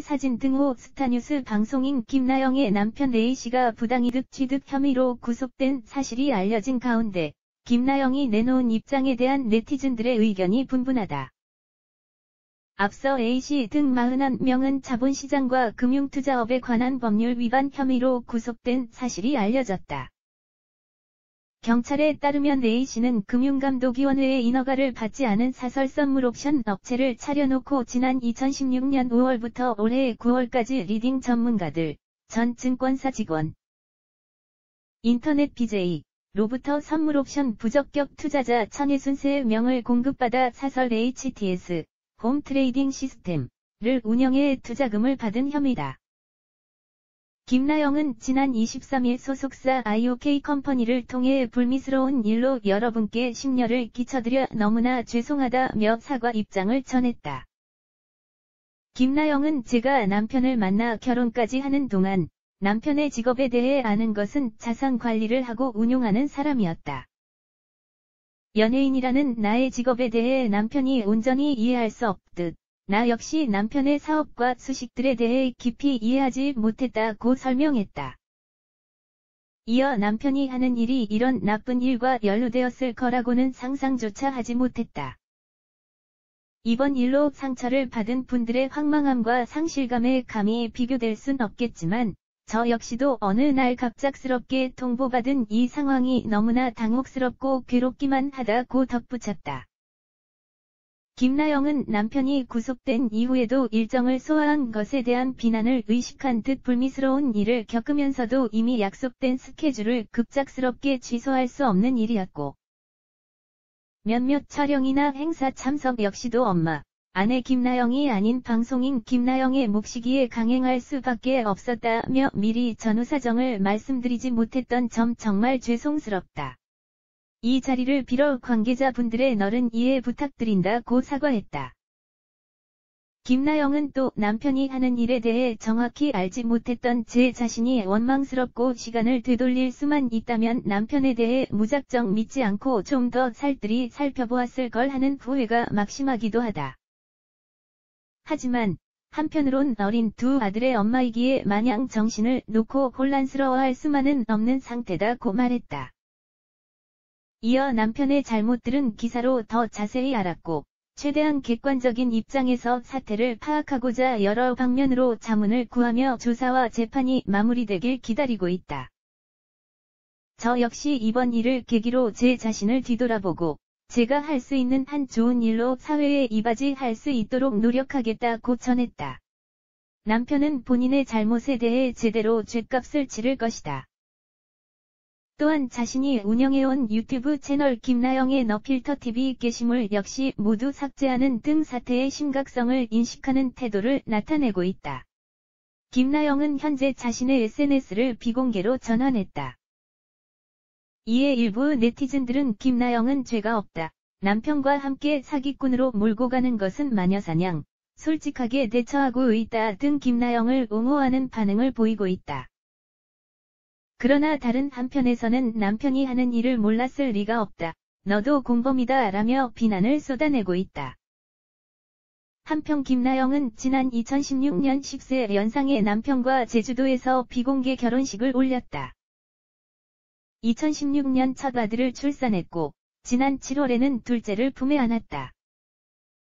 사진 등호 스타뉴스 방송인 김나영의 남편 A씨가 부당이득 취득 혐의로 구속된 사실이 알려진 가운데 김나영이 내놓은 입장에 대한 네티즌들의 의견이 분분하다. 앞서 A씨 등 41명은 자본시장과 금융투자업에 관한 법률 위반 혐의로 구속된 사실이 알려졌다. 경찰에 따르면 A씨는 금융감독위원회의 인허가를 받지 않은 사설 선물옵션 업체를 차려놓고 지난 2016년 5월부터 올해 9월까지 리딩 전문가들, 전 증권사 직원, 인터넷 BJ, 로부터 선물옵션 부적격 투자자 1063명을 공급받아 사설 HTS, 홈 트레이딩 시스템을 운영해 투자금을 받은 혐의다. 김나영은 지난 23일 소속사 IOK 컴퍼니를 통해 불미스러운 일로 여러분께 심려를 끼쳐드려 너무나 죄송하다며 사과 입장을 전했다. 김나영은 제가 남편을 만나 결혼까지 하는 동안 남편의 직업에 대해 아는 것은 자산 관리를 하고 운용하는 사람이었다. 연예인이라는 나의 직업에 대해 남편이 온전히 이해할 수 없듯 나 역시 남편의 사업과 수식들에 대해 깊이 이해하지 못했다고 설명했다. 이어 남편이 하는 일이 이런 나쁜 일과 연루되었을 거라고는 상상조차 하지 못했다. 이번 일로 상처를 받은 분들의 황망함과 상실감에 감히 비교될 순 없겠지만 저 역시도 어느 날 갑작스럽게 통보받은 이 상황이 너무나 당혹스럽고 괴롭기만 하다고 덧붙였다. 김나영은 남편이 구속된 이후에도 일정을 소화한 것에 대한 비난을 의식한 듯 불미스러운 일을 겪으면서도 이미 약속된 스케줄을 급작스럽게 취소할 수 없는 일이었고 몇몇 촬영이나 행사 참석 역시도 엄마, 아내 김나영이 아닌 방송인 김나영의 몫이기에 강행할 수밖에 없었다며 미리 전후 사정을 말씀드리지 못했던 점 정말 죄송스럽다. 이 자리를 빌어 관계자분들의 너른 이해 부탁드린다고 사과했다. 김나영은 또 남편이 하는 일에 대해 정확히 알지 못했던 제 자신이 원망스럽고 시간을 되돌릴 수만 있다면 남편에 대해 무작정 믿지 않고 좀 더 살뜰히 살펴보았을 걸 하는 후회가 막심하기도 하다. 하지만 한편으론 어린 두 아들의 엄마이기에 마냥 정신을 놓고 혼란스러워할 수만은 없는 상태다고 말했다. 이어 남편의 잘못들은 기사로 더 자세히 알았고 최대한 객관적인 입장에서 사태를 파악하고자 여러 방면으로 자문을 구하며 조사와 재판이 마무리되길 기다리고 있다. 저 역시 이번 일을 계기로 제 자신을 뒤돌아보고 제가 할 수 있는 한 좋은 일로 사회에 이바지할 수 있도록 노력하겠다고 전했다. 남편은 본인의 잘못에 대해 제대로 죗값을 치를 것이다. 또한 자신이 운영해온 유튜브 채널 김나영의 너필터TV 게시물 역시 모두 삭제하는 등 사태의 심각성을 인식하는 태도를 나타내고 있다. 김나영은 현재 자신의 SNS를 비공개로 전환했다. 이에 일부 네티즌들은 김나영은 죄가 없다. 남편과 함께 사기꾼으로 몰고 가는 것은 마녀사냥. 솔직하게 대처하고 있다 등 김나영을 옹호하는 반응을 보이고 있다. 그러나 다른 한편에서는 남편이 하는 일을 몰랐을 리가 없다. 너도 공범이다 라며 비난을 쏟아내고 있다. 한편 김나영은 지난 2016년 10세 연상의 남편과 제주도에서 비공개 결혼식을 올렸다. 2016년 첫 아들을 출산했고 지난 7월에는 둘째를 품에 안았다.